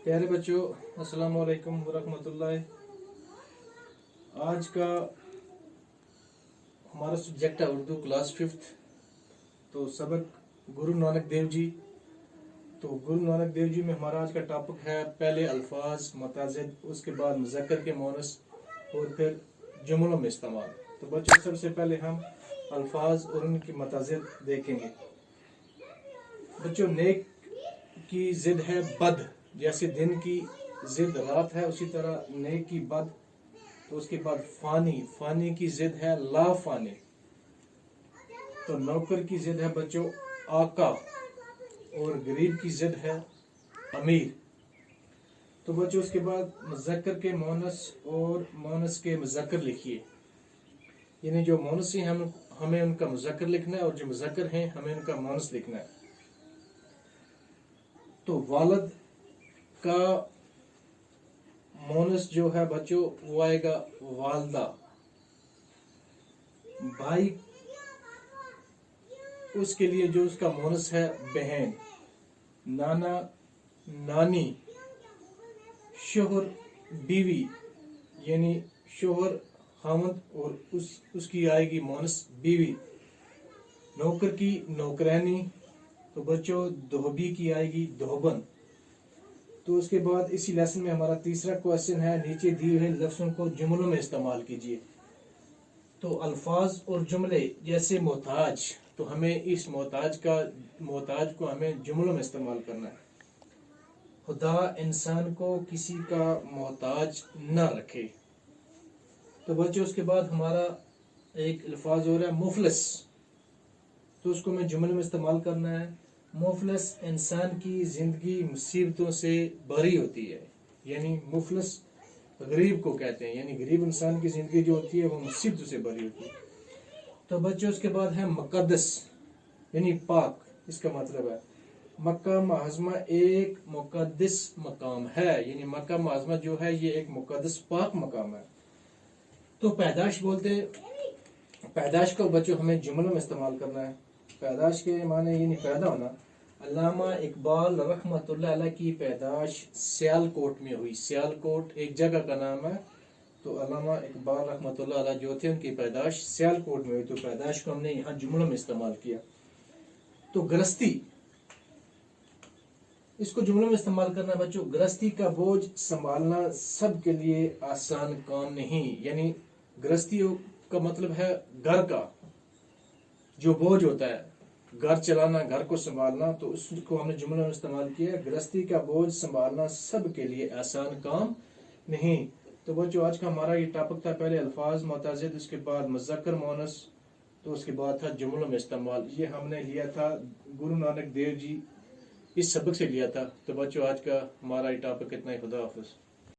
प्यारे बच्चों, अस्सलाम वालेकुम वरहमतुल्लाह। आज का हमारा सब्जेक्ट है उर्दू क्लास 5th। तो सबक गुरु नानक देव जी। तो गुरु नानक देव जी में हमारा आज का टॉपिक है पहले अल्फाज मताजिद, उसके बाद मुज़क्कर के मोनस और फिर जुमलों में इस्तेमाल। तो बच्चों, सबसे पहले हम अल्फाज और उनकी मताजिद देखेंगे। बच्चों, नेक की जिद है बद, जैसे दिन की जिद रात है उसी तरह नेक की बद। तो उसके बाद फानी, फानी की जिद है ला फानी। तो नौकर की जिद है बच्चों आका, और गरीब की जिद है अमीर। तो बच्चों, उसके बाद मुज़क्कर के मोनस और मोनस के मुज़क्कर लिखिए। यानी जो मोनस हैं हमें उनका मुज़क्कर लिखना है और जो मुज़क्कर हैं हमें उनका मोनस लिखना है। तो वालद का मोनस जो है बच्चों वो आएगा वालदा। भाई, उसके लिए जो उसका मोनस है बहन। नाना नानी, शोहर बीवी, यानी शोहर खामद और उसकी आएगी मोनस बीवी। नौकर की नौकरानी। तो बच्चों धोबी की आएगी धोबन। तो उसके बाद इसी लेसन में हमारा तीसरा क्वेश्चन है, नीचे दिए हुए लफ्ज़ों को जुमलों में इस्तेमाल कीजिए। तो अल्फाज और जुमले जैसे मोहताज, तो हमें इस मोहताज को हमें जुमलों में इस्तेमाल करना है। खुदा इंसान को किसी का मोहताज न रखे। तो बच्चों, उसके बाद हमारा एक अल्फाज और है मुफलिस। तो उसको हमें जुमले में इस्तेमाल करना है। मुफलिस इंसान की जिंदगी मुसीबतों से भरी होती है, यानी मुफलिस गरीब को कहते हैं, यानी गरीब इंसान की जिंदगी जो होती है वो मुसीबतों से भरी होती है। तो बच्चों, उसके बाद है मुक़द्दस, यानी पाक। इसका मतलब है मक्का मुअज़्ज़मा एक मुक़द्दस मकाम है, यानी मक्का मुअज़्ज़मा जो है ये एक मुक़द्दस पाक मकाम है। तो पैदाश बोलते हैं, पैदाश को बच्चों हमें जुमलों में इस्तेमाल करना है। पैदाश के माने यानी पैदा होना। अल्लामा इकबाल रहमतुल्लाह अलैह की पैदाश सियालकोट में हुई। सियालकोट एक जगह का नाम है। तो अल्लामा इकबाल रहमतुल्लाह अलैह जो थे उनकी पैदाश सियालकोट में हुई। तो पैदाश को हमने यहाँ जुमलों में इस्तेमाल किया। तो गृहस्थी, इसको जुमलों में इस्तेमाल करना बच्चों। गृहस्थी का बोझ संभालना सब के लिए आसान काम नहीं, यानी गृहस्थी का मतलब है घर का जो बोझ होता है, घर चलाना, घर को संभालना। तो उसको हमने जुमलों में इस्तेमाल किया। गृहस्थी का बोझ संभालना सब के लिए आसान काम नहीं। तो बच्चों, आज का हमारा ये टॉपिक था पहले अल्फाज मताजिद, उसके बाद मुज़क्कर मोनस, तो उसके बाद था जुमलों में इस्तेमाल। ये हमने लिया था गुरु नानक देव जी इस सबक से लिया था। तो बच्चों, आज का हमारा ये टॉपिक इतना ही। खुदा हाफिज़।